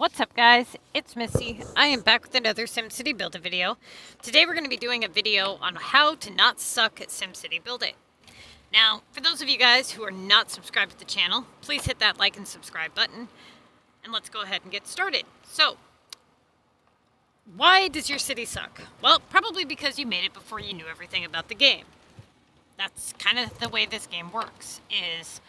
What's up guys, it's Missy. I am back with another SimCity build a video. Today we're going to be doing a video on how to not suck at SimCity Build It. Now, for those of you guys who are not subscribed to the channel, please hit that like and subscribe button, and let's go ahead and get started. So, why does your city suck? Well, probably because you made it before you knew everything about the game. That's kind of the way this game works, is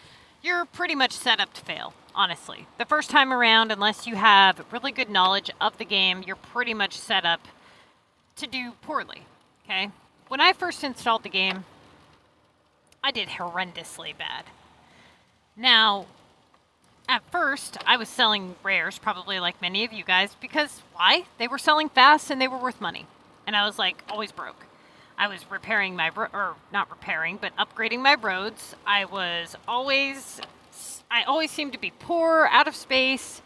you're pretty much set up to fail, honestly. The first time around, unless you have really good knowledge of the game, you're pretty much set up to do poorly, okay? When I first installed the game, I did horrendously bad. Now, at first, I was selling rares, probably like many of you guys, because why? They were selling fast and they were worth money. And I was like, always broke. I was repairing my, or not repairing, but upgrading my roads. I always seemed to be poor, out of space.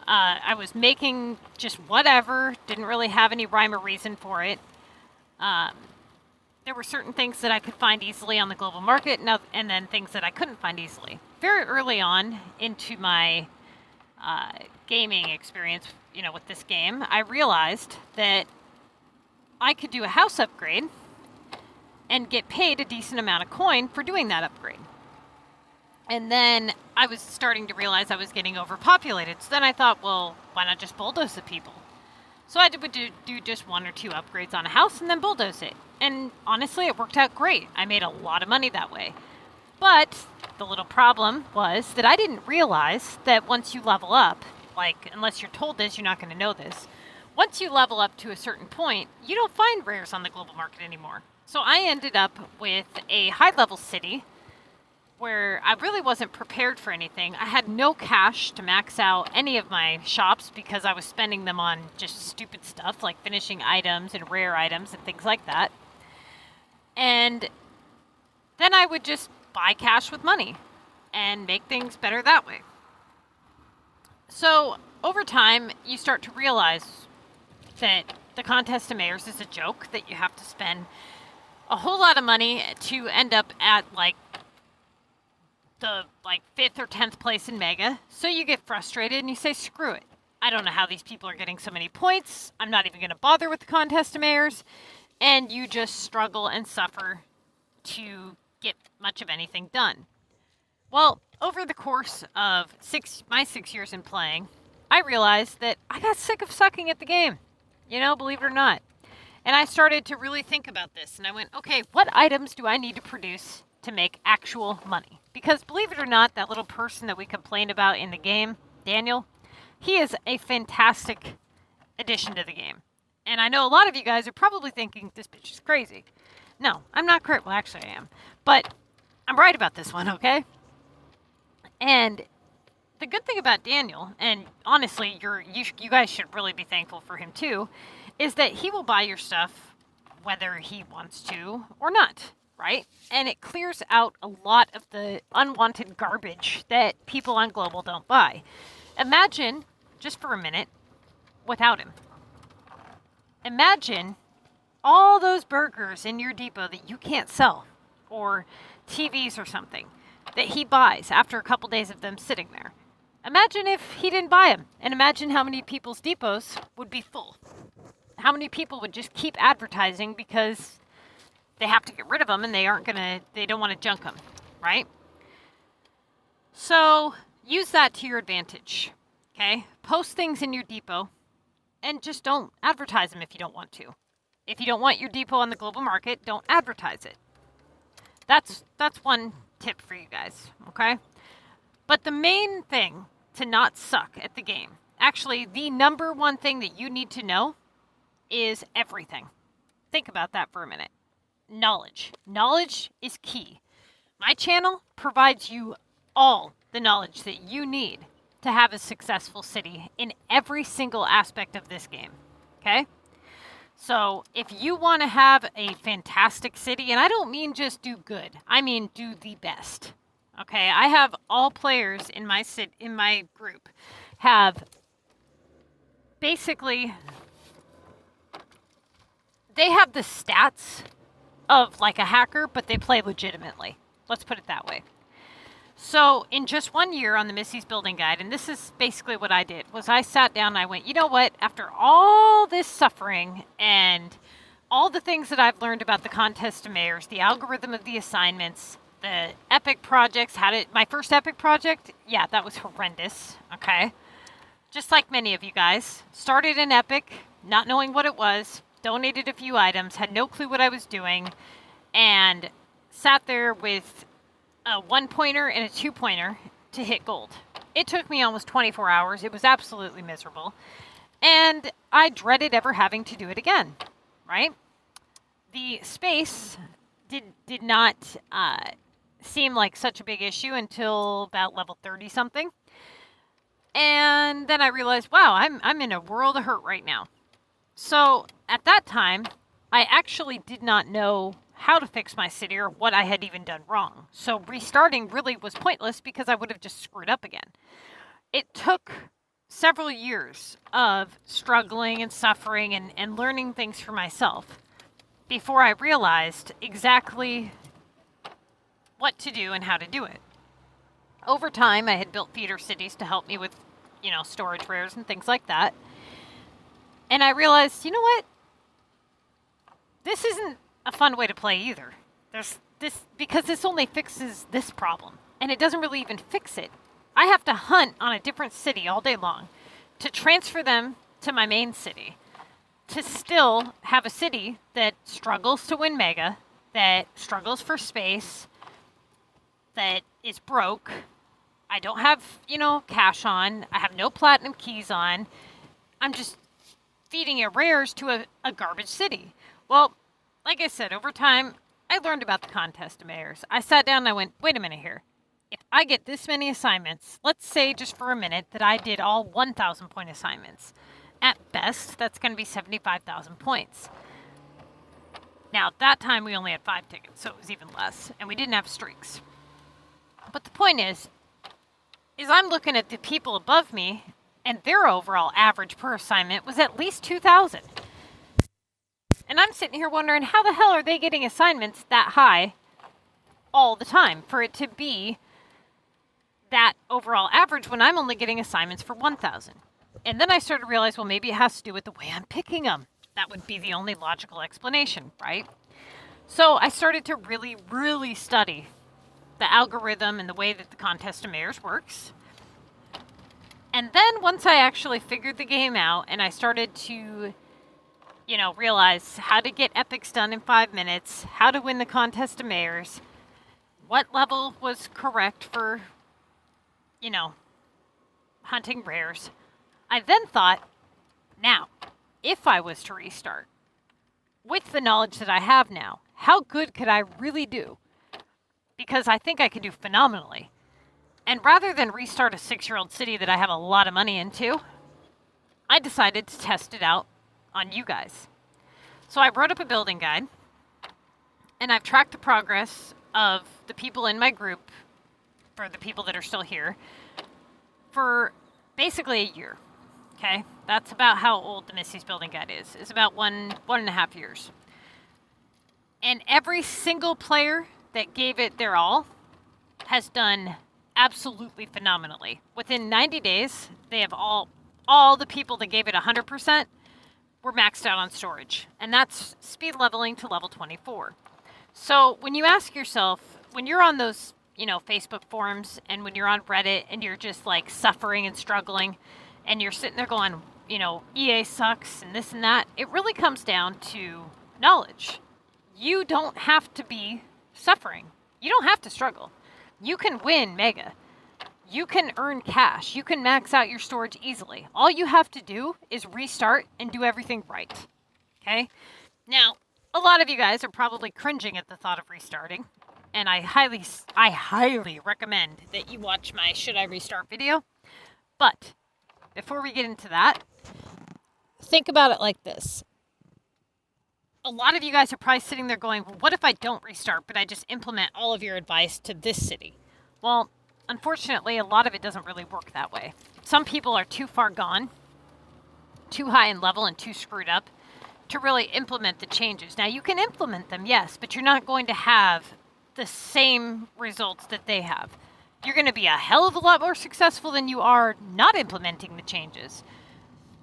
I was making just whatever, didn't really have any rhyme or reason for it. There were certain things that I could find easily on the global market, and then things that I couldn't find easily. Very early on into my gaming experience, with this game, I realized that I could do a house upgrade and get paid a decent amount of coin for doing that upgrade. And then I was starting to realize I was getting overpopulated. So then I thought, well, why not just bulldoze the people? So I would do just one or two upgrades on a house and then bulldoze it. And honestly, it worked out great. I made a lot of money that way. But the little problem was that I didn't realize that once you level up, like, unless you're told this, you're not going to know this. Once you level up to a certain point, you don't find rares on the global market anymore. So I ended up with a high-level city where I really wasn't prepared for anything. I had no cash to max out any of my shops because I was spending them on just stupid stuff like finishing items and rare items and things like that. And then I would just buy cash with money and make things better that way. So over time, you start to realize that the contest of mayors is a joke, that you have to spend a whole lot of money to end up at the 5th or 10th place in Mega. So you get frustrated and you say, screw it. I don't know how these people are getting so many points. I'm not even going to bother with the contest of mayors. And you just struggle and suffer to get much of anything done. Well, over the course of my 6 years in playing, I realized that I got sick of sucking at the game. Believe it or not. And I started to really think about this. And I went, okay, what items do I need to produce to make actual money? Because believe it or not, that little person that we complained about in the game, Daniel, he is a fantastic addition to the game. And I know a lot of you guys are probably thinking, this bitch is crazy. No, I'm not crazy. Well, actually I am. But I'm right about this one, okay? And the good thing about Daniel, and honestly, you guys should really be thankful for him too, is that he will buy your stuff whether he wants to or not, right? And it clears out a lot of the unwanted garbage that people on Global don't buy. Imagine, just for a minute, without him. Imagine all those burgers in your depot that you can't sell, or TVs or something, that he buys after a couple days of them sitting there. Imagine if he didn't buy them, and imagine how many people's depots would be full. How many people would just keep advertising because they have to get rid of them and they don't want to junk them, right? So use that to your advantage, okay? Post things in your depot and just don't advertise them if you don't want to. If you don't want your depot on the global market, don't advertise it. That's one tip for you guys, okay? But the main thing to not suck at the game, actually the number one thing that you need to know, is everything. Think about that for a minute. Knowledge. Knowledge is key. My channel provides you all the knowledge that you need to have a successful city in every single aspect of this game. Okay? So if you want to have a fantastic city, and I don't mean just do good, I mean do the best. Okay? I have all players in my group have basically, they have the stats of like a hacker, but they play legitimately. Let's put it that way. So in just 1 year on the Missy's Building Guide, and this is basically what I did, was I sat down and I went, you know what, after all this suffering and all the things that I've learned about the contest of mayors, the algorithm of the assignments, the epic projects, my first epic project, yeah, that was horrendous, okay? Just like many of you guys, started an epic, not knowing what it was, donated a few items, had no clue what I was doing, and sat there with a 1-pointer and a 2-pointer to hit gold. It took me almost 24 hours. It was absolutely miserable. And I dreaded ever having to do it again, right? The space did not seem like such a big issue until about level 30 something. And then I realized, wow, I'm in a world of hurt right now. So at that time, I actually did not know how to fix my city or what I had even done wrong. So restarting really was pointless because I would have just screwed up again. It took several years of struggling and suffering and learning things for myself before I realized exactly what to do and how to do it. Over time, I had built feeder cities to help me with, storage rares and things like that. And I realized, you know what? This isn't a fun way to play either. Because this only fixes this problem. And it doesn't really even fix it. I have to hunt on a different city all day long to transfer them to my main city. To still have a city that struggles to win Mega, that struggles for space, that is broke. I don't have, cash on. I have no platinum keys on. I'm just feeding it rares to a garbage city. Well, like I said, over time, I learned about the contest of mayors. I sat down and I went, wait a minute here. If I get this many assignments, let's say just for a minute that I did all 1,000 point assignments. At best, that's going to be 75,000 points. Now, at that time, we only had 5 tickets, so it was even less. And we didn't have streaks. But the point is I'm looking at the people above me, and their overall average per assignment was at least 2,000. And I'm sitting here wondering, how the hell are they getting assignments that high all the time for it to be that overall average when I'm only getting assignments for 1,000? And then I started to realize, well, maybe it has to do with the way I'm picking them. That would be the only logical explanation, right? So I started to really, really study the algorithm and the way that the contest of mayors works. And then once I actually figured the game out and I started to, realize how to get epics done in 5 minutes, how to win the contest of mayors, what level was correct for, hunting rares, I then thought, now, if I was to restart, with the knowledge that I have now, how good could I really do? Because I think I could do phenomenally. And rather than restart a 6-year-old city that I have a lot of money into, I decided to test it out on you guys. So I wrote up a building guide, and I've tracked the progress of the people in my group, for the people that are still here, for basically a year. Okay? That's about how old the Missy's Building Guide is. It's about one and a half years. And every single player that gave it their all has done absolutely phenomenally. Within 90 days, they have all the people that gave it 100% were maxed out on storage. And that's speed leveling to level 24. So when you ask yourself, when you're on those, Facebook forums and when you're on Reddit and you're just like suffering and struggling and you're sitting there going, EA sucks and this and that, it really comes down to knowledge. You don't have to be suffering. You don't have to struggle. You can win Mega. You can earn cash. You can max out your storage easily. All you have to do is restart and do everything right. Okay? Now, a lot of you guys are probably cringing at the thought of restarting. And I highly recommend that you watch my Should I Restart video. But before we get into that, think about it like this. A lot of you guys are probably sitting there going, well, what if I don't restart, but I just implement all of your advice to this city? Well, unfortunately, a lot of it doesn't really work that way. Some people are too far gone, too high in level and too screwed up to really implement the changes. Now, you can implement them, yes, but you're not going to have the same results that they have. You're going to be a hell of a lot more successful than you are not implementing the changes.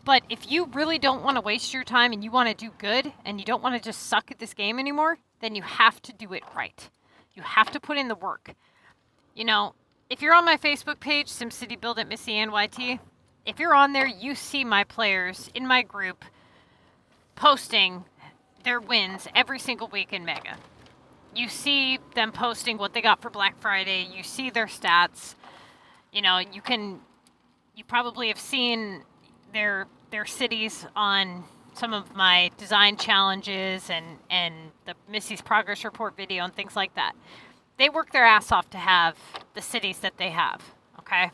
But if you really don't want to waste your time and you want to do good and you don't want to just suck at this game anymore, then you have to do it right. You have to put in the work. You know, if you're on my Facebook page, SimCity Build at MissyanneTTVYT, if you're on there, you see my players in my group posting their wins every single week in Mega. You see them posting what they got for Black Friday. You see their stats. You know, you probably have seen their cities on some of my design challenges and the Missy's progress report video and things like that. They work their ass off to have the cities that they have, okay?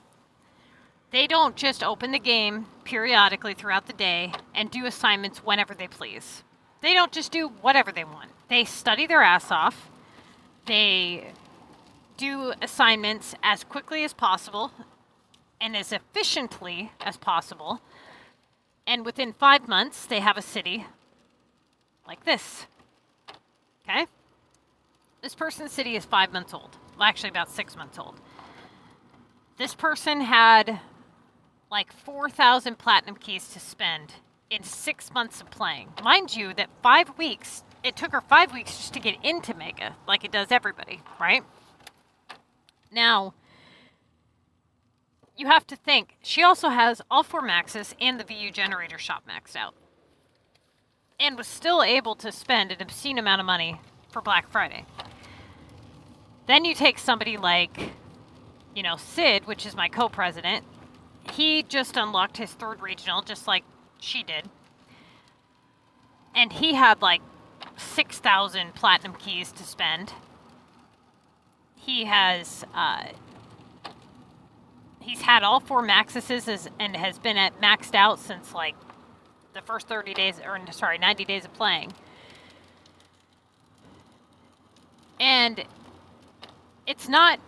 They don't just open the game periodically throughout the day and do assignments whenever they please. They don't just do whatever they want. They study their ass off. They do assignments as quickly as possible and as efficiently as possible. And within 5 months, they have a city like this. Okay? This person's city is 5 months old. Well, actually about 6 months old. This person had like 4,000 platinum keys to spend in 6 months of playing. Mind you, that 5 weeks, it took her 5 weeks just to get into Mega, like it does everybody, right? Now, you have to think, she also has all 4 maxes and the VU generator shop maxed out. And was still able to spend an obscene amount of money for Black Friday. Then you take somebody like, you know, Sid, which is my co-president. He just unlocked his 3rd regional, just like she did. And he had like 6,000 platinum keys to spend. He has, he's had all 4 maxes and has been at maxed out since like the first 30 days, or sorry, 90 days of playing. And it's not,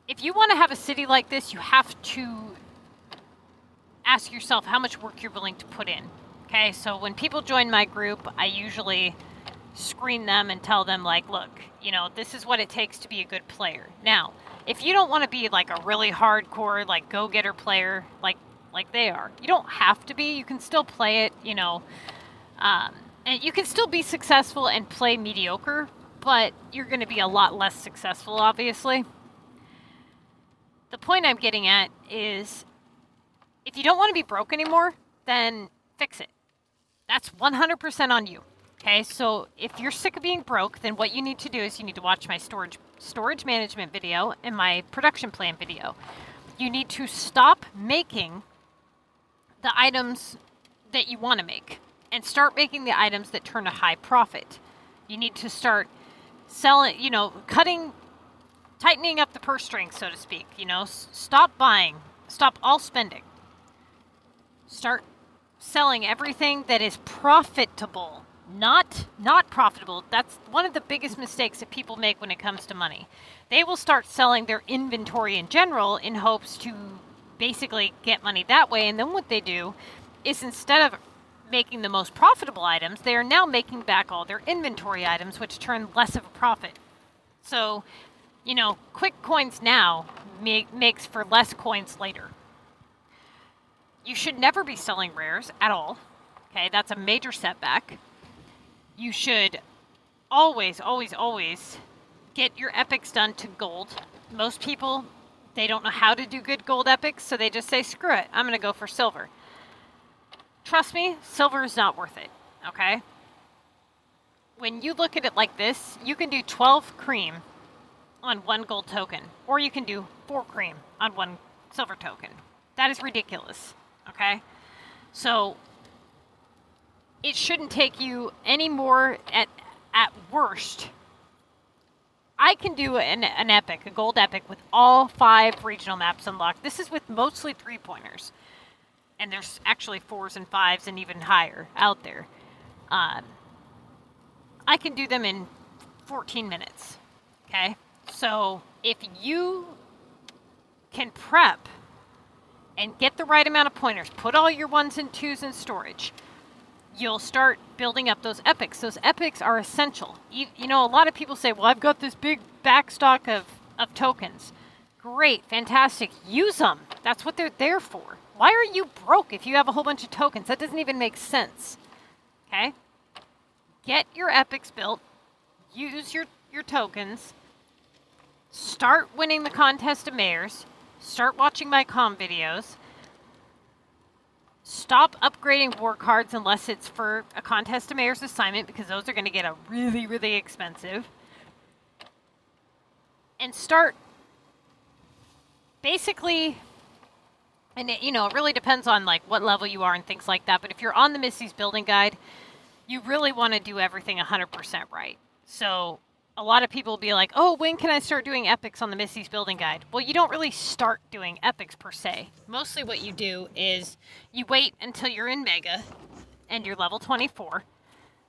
if you want to have a city like this, you have to ask yourself how much work you're willing to put in. Okay, so when people join my group, I usually screen them and tell them, like, look, you know, this is what it takes to be a good player. Now, if you don't want to be like a really hardcore, like, go-getter player, like they are, you don't have to be. You can still play it, you know, and you can still be successful and play mediocre, but you're going to be a lot less successful, obviously. The point I'm getting at is, if you don't want to be broke anymore, then fix it. That's 100% on you. Okay, so if you're sick of being broke, then what you need to do is you need to watch my storage management video and my production plan video. You need to stop making the items that you want to make and start making the items that turn a high profit. You need to start selling, you know, tightening up the purse strings, so to speak. You know, stop buying, stop all spending. Start selling everything that is profitable. Not profitable. That's one of the biggest mistakes that people make when it comes to money. They will start selling their inventory in general in hopes to basically get money that way. And then what they do is, instead of making the most profitable items, they are now making back all their inventory items, which turn less of a profit. So, you know, quick coins now makes for less coins later. You should never be selling rares at all. Okay, that's a major setback. You should always, always, always get your epics done to gold. Most people, they don't know how to do good gold epics, so they just say, screw it, I'm going to go for silver. Trust me, silver is not worth it, okay? When you look at it like this, you can do 12 cream on 1 gold token, or you can do 4 cream on 1 silver token. That is ridiculous, okay? So it shouldn't take you any more, at worst. I can do an epic, a gold epic, with all 5 regional maps unlocked. This is with mostly 3-pointers. And there's actually 4s and 5s and even higher out there. I can do them in 14 minutes, okay? So if you can prep and get the right amount of pointers, put all your 1s and 2s in storage, you'll start building up those epics. Those epics are essential. You know, a lot of people say, well, I've got this big backstock of of tokens. Great, fantastic. Use them. That's what they're there for. Why are you broke if you have a whole bunch of tokens? That doesn't even make sense. Okay? Get your epics built. Use your tokens. Start winning the contest of mayors. Start watching my comm videos. Stop upgrading war cards unless it's for a contest of mayors assignment, because those are going to get really, really expensive. And start basically, and it, it really depends on like what level you are and things like that. But if you're on the Missy's Building Guide, you really want to do everything 100% right. So a lot of people will be like, oh, when can I start doing epics on the Missy's Building Guide? Well, you don't really start doing epics per se. Mostly what you do is you wait until you're in Mega and you're level 24.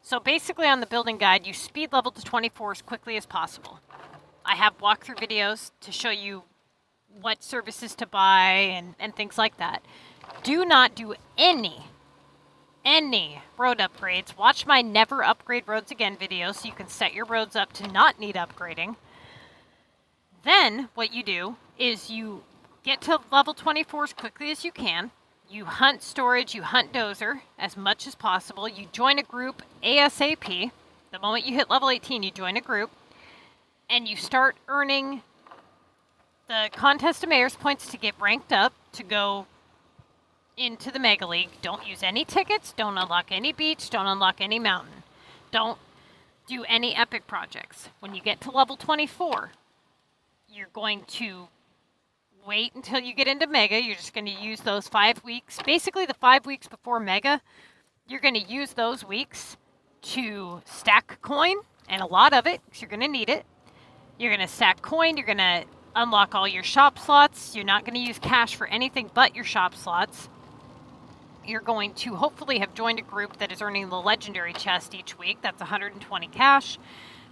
So basically on the Building Guide, you speed level to 24 as quickly as possible. I have walkthrough videos to show you what services to buy and things like that. Do not do any road upgrades. Watch my Never Upgrade Roads Again video so you can set your roads up to not need upgrading. Then what you do is you get to level 24 as quickly as you can. You hunt storage, you hunt dozer as much as possible. You join a group ASAP. The moment you hit level 18, you join a group and you start earning the Contest of Mayors points to get ranked up to go into the Mega League. Don't use any tickets, don't unlock any beach, don't unlock any mountain. Don't do any epic projects. When you get to level 24, you're going to wait until you get into Mega. You're just going to use those 5 weeks. Basically, the 5 weeks before Mega, you're going to use those weeks to stack coin, and a lot of it, because you're going to need it. You're going to stack coin, you're going to unlock all your shop slots. You're not going to use cash for anything but your shop slots. You're going to hopefully have joined a group that is earning the legendary chest each week. That's 120 cash.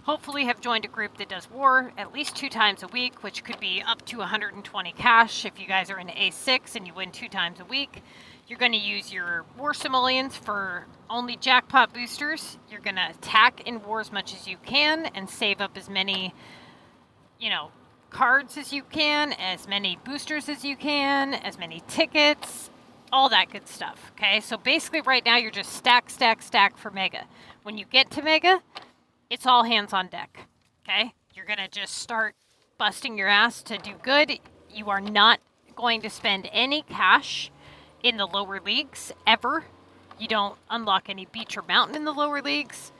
Hopefully have joined a group that does war at least 2 times a week, which could be up to 120 cash if you guys are in A6 and you win 2 times a week. You're going to use your war simoleons for only jackpot boosters. You're going to attack in war as much as you can and save up as many, cards as you can, as many boosters as you can, as many tickets, all that good stuff, okay? So basically right now you're just stack for Mega. When you get to Mega, it's all hands on deck, okay? You're going to just start busting your ass to do good. You are not going to spend any cash in the lower leagues, ever. You don't unlock any beach or mountain in the lower leagues.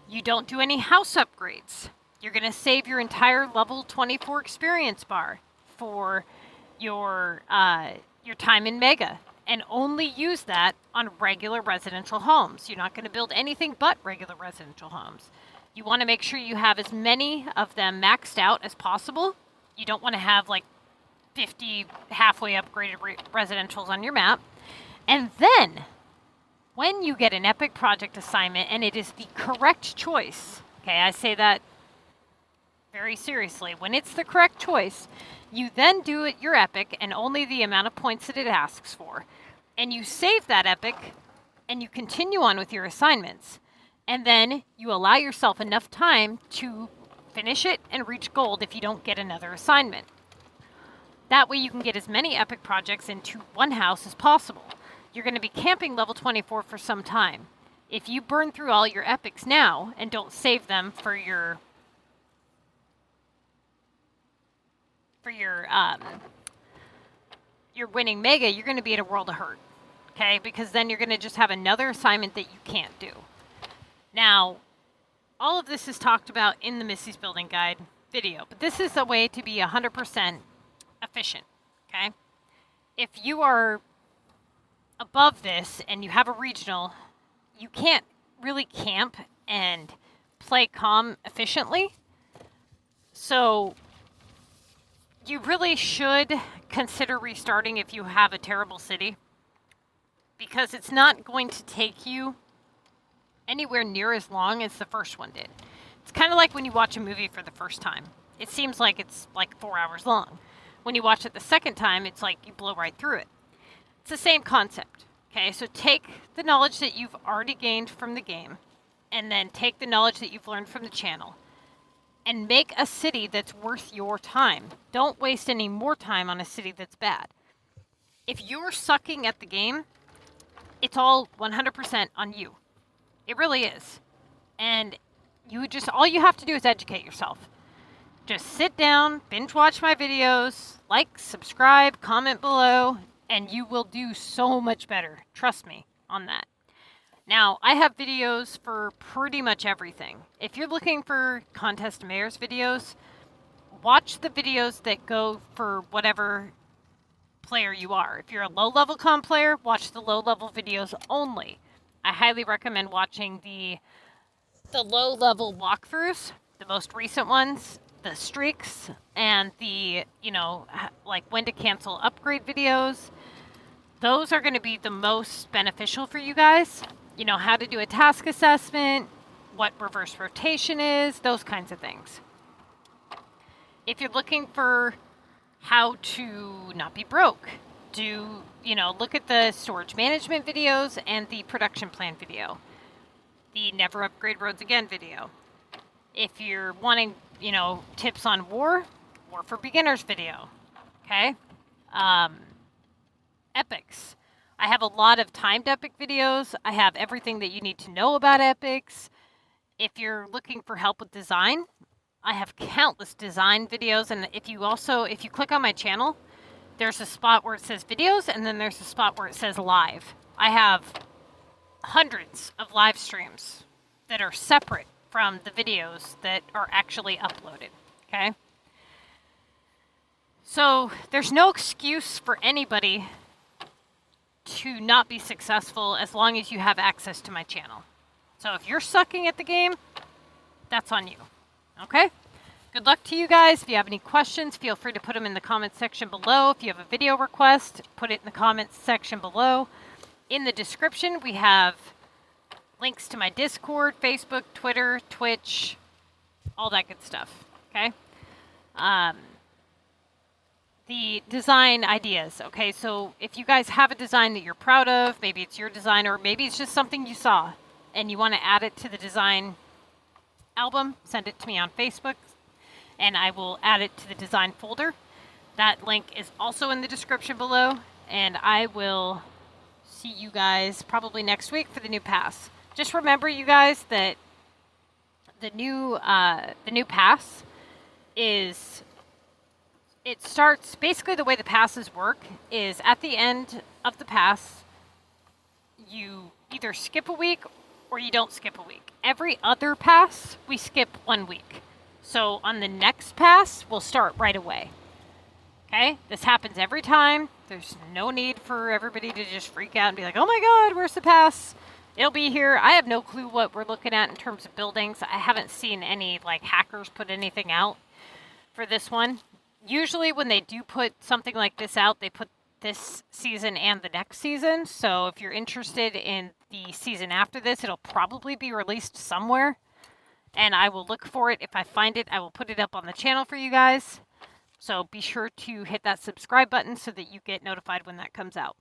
You don't do any house upgrades. You're going to save your entire level 24 experience bar for your time in Mega, and only use that on regular residential homes. You're not going to build anything but regular residential homes. You want to make sure you have as many of them maxed out as possible. You don't want to have like 50 halfway upgraded residentials on your map. And then, when you get an epic project assignment and it is the correct choice, okay, I say that very seriously, when it's the correct choice, you then do it your epic and only the amount of points that it asks for. And you save that epic and you continue on with your assignments. And then you allow yourself enough time to finish it and reach gold if you don't get another assignment. That way you can get as many epic projects into one house as possible. You're going to be camping level 24 for some time. If you burn through all your epics now and don't save them for your winning Mega, you're going to be in a world of hurt, okay? Because then you're going to just have another assignment that you can't do. Now, all of this is talked about in the Missy's Building Guide video, but this is a way to be 100% efficient, okay? If you are above this and you have a regional, you can't really camp and play comm efficiently. So you really should consider restarting if you have a terrible city, because it's not going to take you anywhere near as long as the first one did. It's kind of like when you watch a movie for the first time. It seems like it's like 4 hours long. When you watch it the second time, it's like you blow right through it. It's the same concept, okay? So take the knowledge that you've already gained from the game, and then take the knowledge that you've learned from the channel, and make a city that's worth your time. Don't waste any more time on a city that's bad. If you're sucking at the game, it's all 100% on you. It really is. And all you have to do is educate yourself. Just sit down, binge watch my videos, like, subscribe, comment below, and you will do so much better. Trust me on that. Now, I have videos for pretty much everything. If you're looking for Contest Mayors videos, watch the videos that go for whatever player you are. If you're a low-level comp player, watch the low-level videos only. I highly recommend watching the low-level walkthroughs, the most recent ones, the streaks, and the, like when to cancel upgrade videos. Those are going to be the most beneficial for you guys. How to do a task assessment, what reverse rotation is, those kinds of things. If you're looking for how to not be broke, look at the storage management videos and the production plan video, the never upgrade roads again video. If you're wanting, tips on War for beginners video, okay? Epics. I have a lot of timed epic videos. I have everything that you need to know about epics. If you're looking for help with design, I have countless design videos. And if you click on my channel, there's a spot where it says videos, and then there's a spot where it says live. I have hundreds of live streams that are separate from the videos that are actually uploaded, okay? So there's no excuse for anybody to not be successful as long as you have access to my channel. So if you're sucking at the game, that's on you, okay? Good luck to you guys. If you have any questions, feel free to put them in the comments section below. If you have a video request, put it in the comments section below. In the description, we have links to my Discord, Facebook, Twitter, Twitch, all that good stuff, okay? The design ideas, okay? So if you guys have a design that you're proud of, maybe it's your design, or maybe it's just something you saw and you want to add it to the design album, send it to me on Facebook, and I will add it to the design folder. That link is also in the description below, and I will see you guys probably next week for the new pass. Just remember, you guys, that the new pass is, it starts, basically the way the passes work is at the end of the pass, you either skip a week or you don't skip a week. Every other pass, we skip 1 week. So on the next pass, we'll start right away. Okay? This happens every time. There's no need for everybody to just freak out and be like, oh my God, where's the pass? It'll be here. I have no clue what we're looking at in terms of buildings. I haven't seen any hackers put anything out for this one. Usually when they do put something like this out, they put this season and the next season. So if you're interested in the season after this, it'll probably be released somewhere. And I will look for it. If I find it, I will put it up on the channel for you guys. So be sure to hit that subscribe button so that you get notified when that comes out.